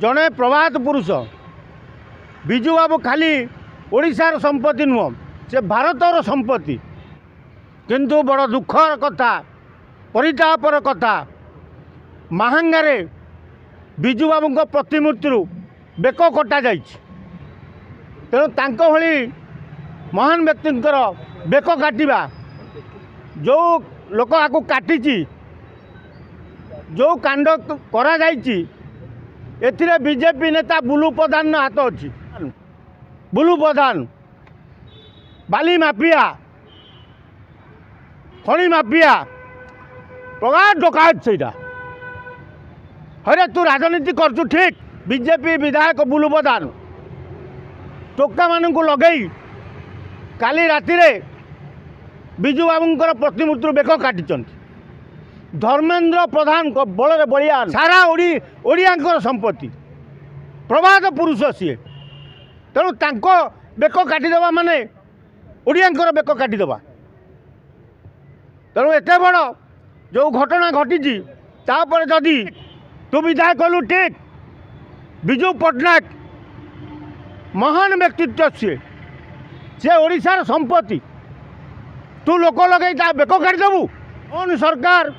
जड़े प्रभात पुरुष विजु बाबू खाली ओडिशार संपत्ति नुह से भारतर संपत्ति किंतु बड़ दुखर कथा परितापर कथा महांगारे विजु बाबू प्रतिमूर्ति बेक कटा जा तेणु तांको भली महान व्यक्तिंकर बेक काटिबा जो लोक आपको काटी जो कांड करा जाइछि एथिरे बीजेपी नेता बुलू प्रधान हाथ अच्छी बुलू प्रधान बाली माफिया खणी माफिया प्रगाढ़ डकायत सेटा हरे तू राजनीति करचु ठीक बीजेपी विधायक बुलू प्रधान टोका मानू लगे काली राति विजु बाबूंकर प्रतिमूर्ति बेक काटी धर्मेंद्र प्रधान बल बलिया सारा ओडिया संपत्ति प्रभात पुरुष सी तेणु तांको बेक काटिदेवा माने ओडिया बेक काटिदेवा तेणु एत बड़ जो घटना घटी तापर जदि तू विधायक कलु ठीक विजु पट्टनायक महान व्यक्तित्व सी ओडिशार संपत्ति तू लोक लगे बेक काटिदेबू कौन सरकार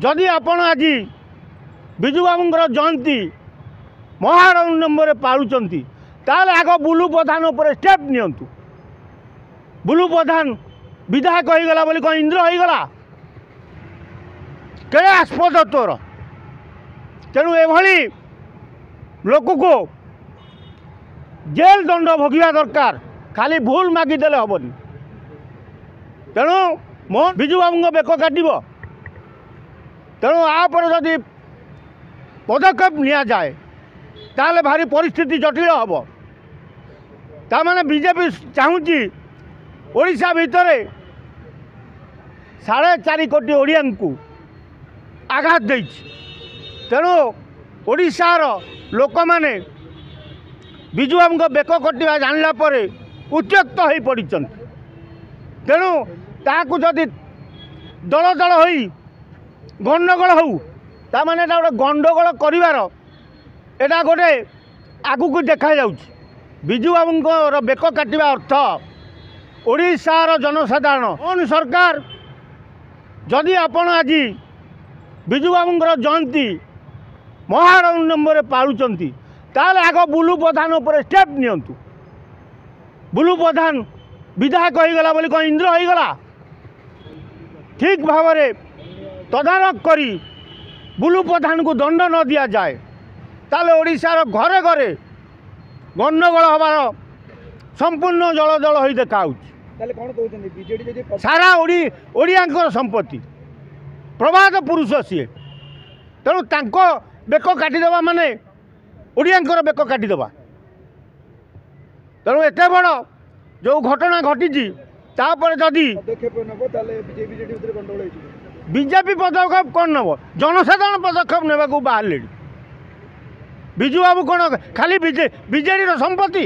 जदि आपण आज विजु बाबूंकर जयंती महानंबर पालुंट ताल आग बुलू प्रधान उपर स्टेप नियंतु बुलू प्रधान विधायक होगला बोली कौन इंद्र होगला केड़े आस्पद तोर तेणु एभली लोक को जेल दंड भोगवा दरकार खाली भूल मागिदेले हेनी तेणु मो विजु बाबू बेक काटब तेणु आपर जदि पदक्षेप निया जाए ताले भारी परिस्थिति जटिल हम ताने बीजेपी चाहूँगी ओडिशा भितर 4.5 कोटी ओडिया को आघात दे तेणु ओडिशार लोक मैंने विजु बाबू बेक कटा जानला उत्त्यक्त हो पड़ी तेणु ताकू जदि दल दल हो गंडगोल हो ताने गोटे गंडगोल कर गोटे आगू देखा विजु बाबूर बेक काटिबा अर्थ ओडिशार जनसाधारण कौन सरकार जदि आपण आज विजु बाबूंकर जयंती महानंबर पालुंट ताल आग बुलू प्रधान उपर स्टेप नियंतु बुलू प्रधान विधायक होगला बोली कौन इंद्र होगला ठीक भाव में तदारख करी बुलू प्रधान को दंड न दि जाए ताले ओडिशार घरे घरे गंडगोल हबार संपूर्ण जल जल हो देखा सारा ओडिया संपत्ति प्रभात पुरुष सी तेणु तांको बेक काटिदेवा माने ओडिया बेक काटिदेवा तेणु एत बड़ जो घटना घटी तापर जदि बीजेपी पदक्षेप कौन नब जनसाधारण पदक्षेप ने बाहर विजु बाबू कौन खाली बीजेडी संपत्ति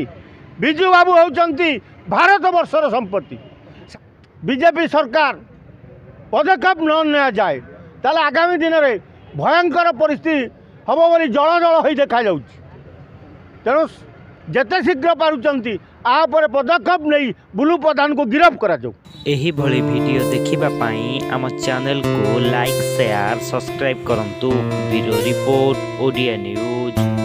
विजु बाबू होउचंती भारत वर्षर संपत्ति बीजेपी सरकार पदक्षेप न निया जाए ताले आगामी दिन में भयंकर परिस्थिति हम बोली जल जल हो देखा तेणु जेते शीघ्र पारुचंती आपर पदक्षेप नहीं बुलू प्रधान को गिरफ्त करा जाऊ। एही भली वीडियो देखिबा पाई आम चैनल को लाइक शेयर सब्सक्राइब करंतु। Bureau report Odia news.